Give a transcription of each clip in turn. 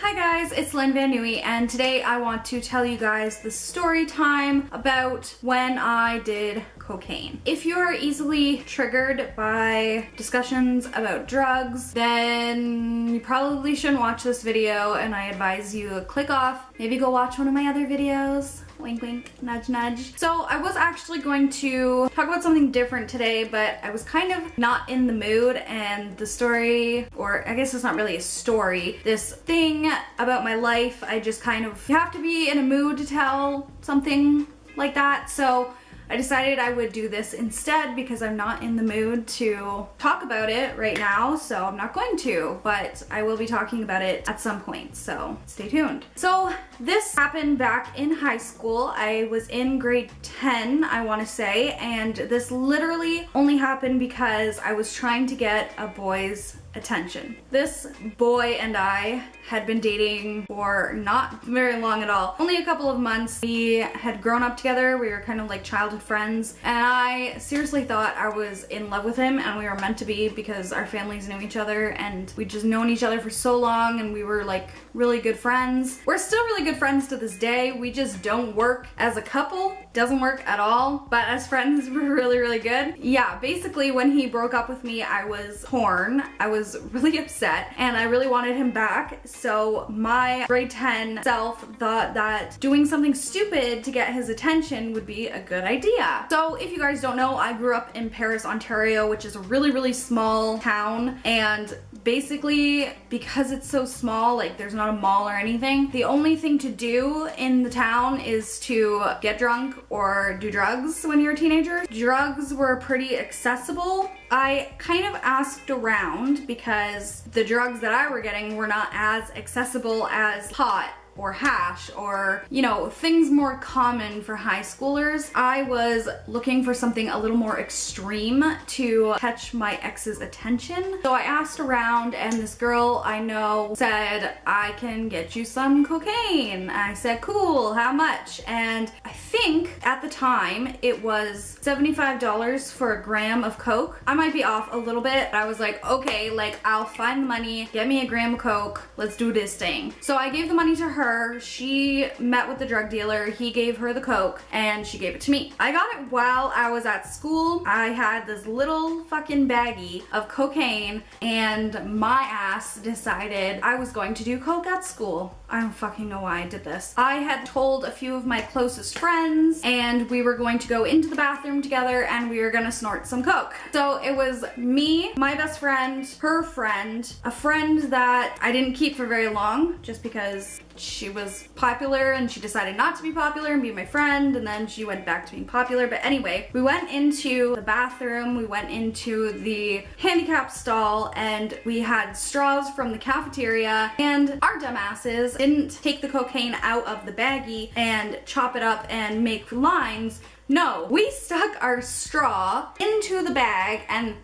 Hi guys, it's Lynn Van Nui, and today I want to tell you guys the story time about when I did cocaine. If you're easily triggered by discussions about drugs, then you probably shouldn't watch this video, and I advise you click off, maybe go watch one of my other videos. Wink wink, nudge nudge. So I was actually going to talk about something different today, but I was kind of not in the mood, and the story, or I guess it's not really a story, this thing about my life, I just kind of, you have to be in a mood to tell something like that. So I decided I would do this instead because I'm not in the mood to talk about it right now, so I'm not going to, but I will be talking about it at some point, so stay tuned. So this happened back in high school. I was in grade 10, I want to say, and this literally only happened because I was trying to get a boy's attention. This boy and I had been dating for not very long at all. Only a couple of months. We had grown up together. We were kind of like childhood friends, and I seriously thought I was in love with him, and we were meant to be because our families knew each other and we'd just known each other for so long, and we were like really good friends. We're still really good friends to this day. We just don't work as a couple. Doesn't work at all, but as friends we're really good. Yeah, basically when he broke up with me, I was torn. I was really upset and I really wanted him back, so my grade 10 self thought that doing something stupid to get his attention would be a good idea. So if you guys don't know, I grew up in Paris, Ontario, which is a really small town, and basically because it's so small, like there's not a mall or anything, the only thing to do in the town is to get drunk or do drugs when you're a teenager. Drugs were pretty accessible. I kind of asked around because the drugs that I were getting were not as accessible as pot or hash or, you know, things more common for high schoolers. I was looking for something a little more extreme to catch my ex's attention. So I asked around, and this girl I know said, I can get you some cocaine. I said, cool, how much? And I think at the time it was $75 for a gram of coke. I might be off a little bit, but I was like, okay, like I'll find the money, get me a gram of coke, let's do this thing. So I gave the money to her. She met with the drug dealer, he gave her the coke, and she gave it to me. I got it while I was at school. I had this little fucking baggie of cocaine, and my ass decided I was going to do coke at school. I don't fucking know why I did this. I had told a few of my closest friends, and we were going to go into the bathroom together and we were gonna snort some coke. So it was me, my best friend, her friend, a friend that I didn't keep for very long just because she was popular and she decided not to be popular and be my friend, and then she went back to being popular. But anyway, we went into the bathroom, we went into the handicap stall, and we had straws from the cafeteria, and our dumbasses didn't take the cocaine out of the baggie and chop it up and make lines. No, we stuck our straw into the bag and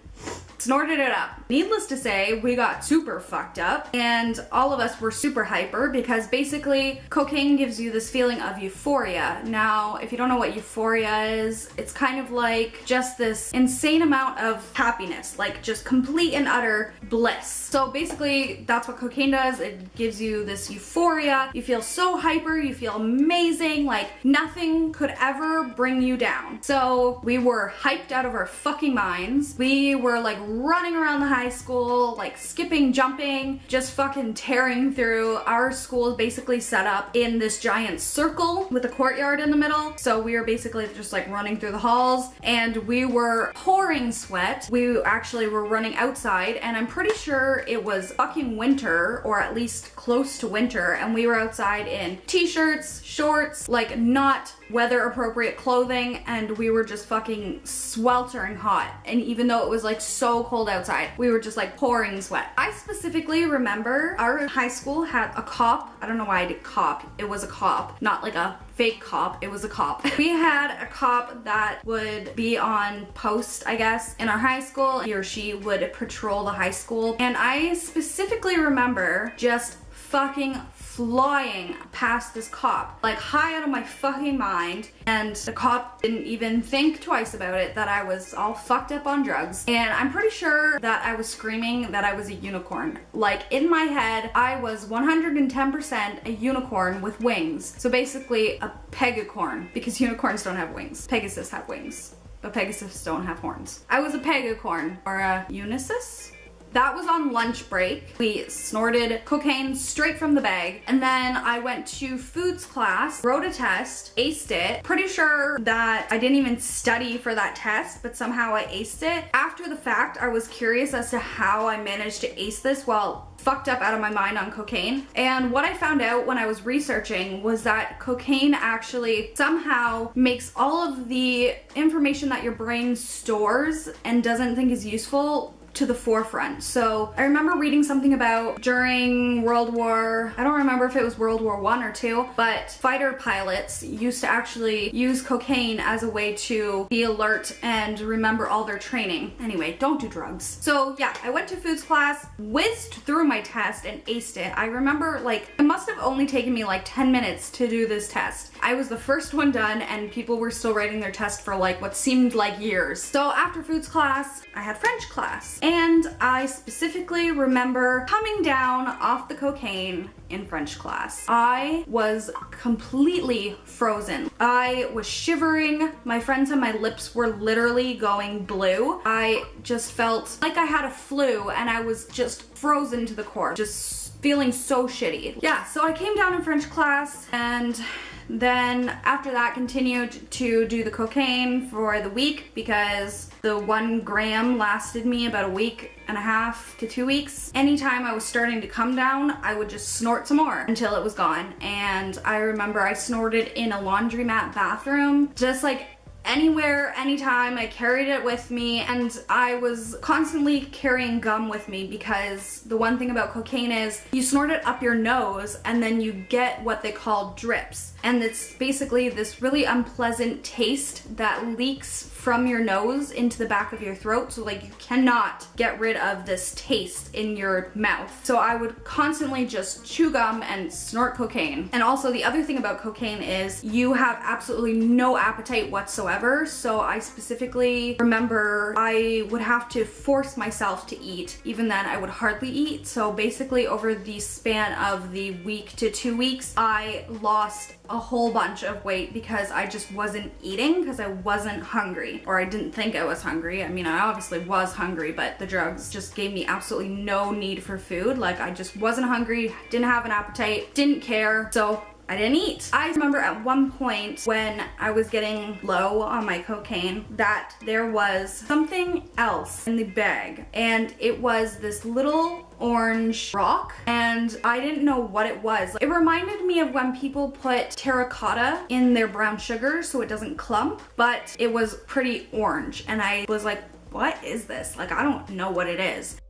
snorted it up. Needless to say, we got super fucked up, and all of us were super hyper because basically cocaine gives you this feeling of euphoria. Now, if you don't know what euphoria is, it's kind of like just this insane amount of happiness, like just complete and utter bliss. So basically, that's what cocaine does. It gives you this euphoria. You feel so hyper, you feel amazing, like nothing could ever bring you down. So we were hyped out of our fucking minds. We were like running around the high school, like skipping, jumping, just fucking tearing through. Our school is basically set up in this giant circle with a courtyard in the middle. So we were basically just like running through the halls, and we were pouring sweat. We actually were running outside, and I'm pretty sure it was fucking winter, or at least close to winter, and we were outside in t-shirts, shorts, like not weather appropriate clothing, and we were just fucking sweltering hot. And even though it was like so cold outside, we were just like pouring sweat. I specifically remember our high school had a cop. I don't know why I did cop. It was a cop, not like a fake cop. It was a cop. We had a cop that would be on post, I guess, in our high school. He or she would patrol the high school, and I specifically remember just fucking flying past this cop, like high out of my fucking mind, and the cop didn't even think twice about it that I was all fucked up on drugs. And I'm pretty sure that I was screaming that I was a unicorn. Like, in my head, I was 110% a unicorn with wings. So basically a pegacorn, because unicorns don't have wings. Pegasus have wings, but Pegasus don't have horns. I was a pegacorn, or a unicis? That was on lunch break. We snorted cocaine straight from the bag. And then I went to foods class, wrote a test, aced it. Pretty sure that I didn't even study for that test, but somehow I aced it. After the fact, I was curious as to how I managed to ace this while fucked up out of my mind on cocaine. And what I found out when I was researching was that cocaine actually somehow makes all of the information that your brain stores and doesn't think is useful to the forefront. So I remember reading something about during World War, I don't remember if it was World War I or II, but fighter pilots used to actually use cocaine as a way to be alert and remember all their training. Anyway, don't do drugs. So yeah, I went to foods class, whizzed through my test and aced it. I remember, like, it must have only taken me like 10 minutes to do this test. I was the first one done and people were still writing their test for like what seemed like years. So after foods class, I had French class. And I specifically remember coming down off the cocaine in French class. I was completely frozen. I was shivering. My friends and my lips were literally going blue. I just felt like I had a flu and I was just frozen to the core, just feeling so shitty. Yeah, so I came down in French class and then after that continued to do the cocaine for the week because the 1 gram lasted me about a week and a half to 2 weeks. Anytime I was starting to come down, I would just snort some more until it was gone. And I remember I snorted in a laundromat bathroom, just like anywhere, anytime. I carried it with me, and I was constantly carrying gum with me because the one thing about cocaine is you snort it up your nose and then you get what they call drips. And it's basically this really unpleasant taste that leaks from your nose into the back of your throat. So like you cannot get rid of this taste in your mouth. So I would constantly just chew gum and snort cocaine. And also the other thing about cocaine is you have absolutely no appetite whatsoever. So I specifically remember I would have to force myself to eat. Even then I would hardly eat. So basically over the span of the week to 2 weeks, I lost a whole bunch of weight because I just wasn't eating because I wasn't hungry, or I didn't think I was hungry. I mean, I obviously was hungry, but the drugs just gave me absolutely no need for food. Like, I just wasn't hungry, didn't have an appetite, didn't care, so I didn't eat. I remember at one point when I was getting low on my cocaine that there was something else in the bag, and it was this little orange rock, and I didn't know what it was. It reminded me of when people put terracotta in their brown sugar so it doesn't clump, but it was pretty orange, and I was like, what is this? Like, I don't know what it is.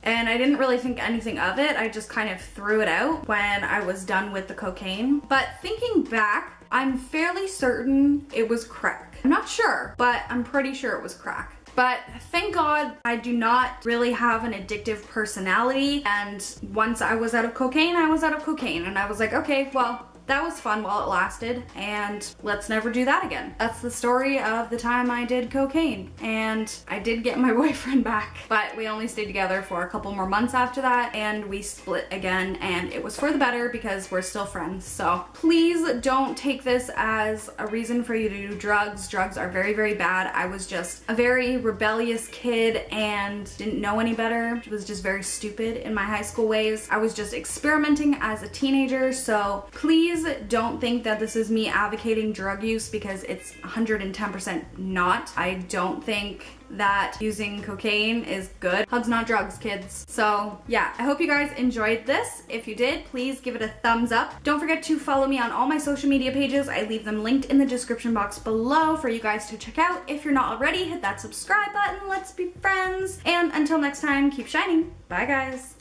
And I didn't really think anything of it. I just kind of threw it out when I was done with the cocaine. But thinking back, I'm fairly certain it was crack. I'm not sure, but I'm pretty sure it was crack. But thank God I do not really have an addictive personality. And once I was out of cocaine, I was out of cocaine. And I was like, okay, well, that was fun while it lasted, and let's never do that again. That's the story of the time I did cocaine. And I did get my boyfriend back, but we only stayed together for a couple more months after that, and we split again, and it was for the better because we're still friends. So please don't take this as a reason for you to do drugs. Drugs are very, very bad. I was just a very rebellious kid and didn't know any better. I was just very stupid in my high school ways. I was just experimenting as a teenager, so please don't think that this is me advocating drug use, because it's 110% not. I don't think that using cocaine is good. Hugs, not drugs, kids. So yeah, I hope you guys enjoyed this. If you did, please give it a thumbs up. Don't forget to follow me on all my social media pages. I leave them linked in the description box below for you guys to check out. If you're not already, hit that subscribe button. Let's be friends. And until next time, keep shining. Bye guys.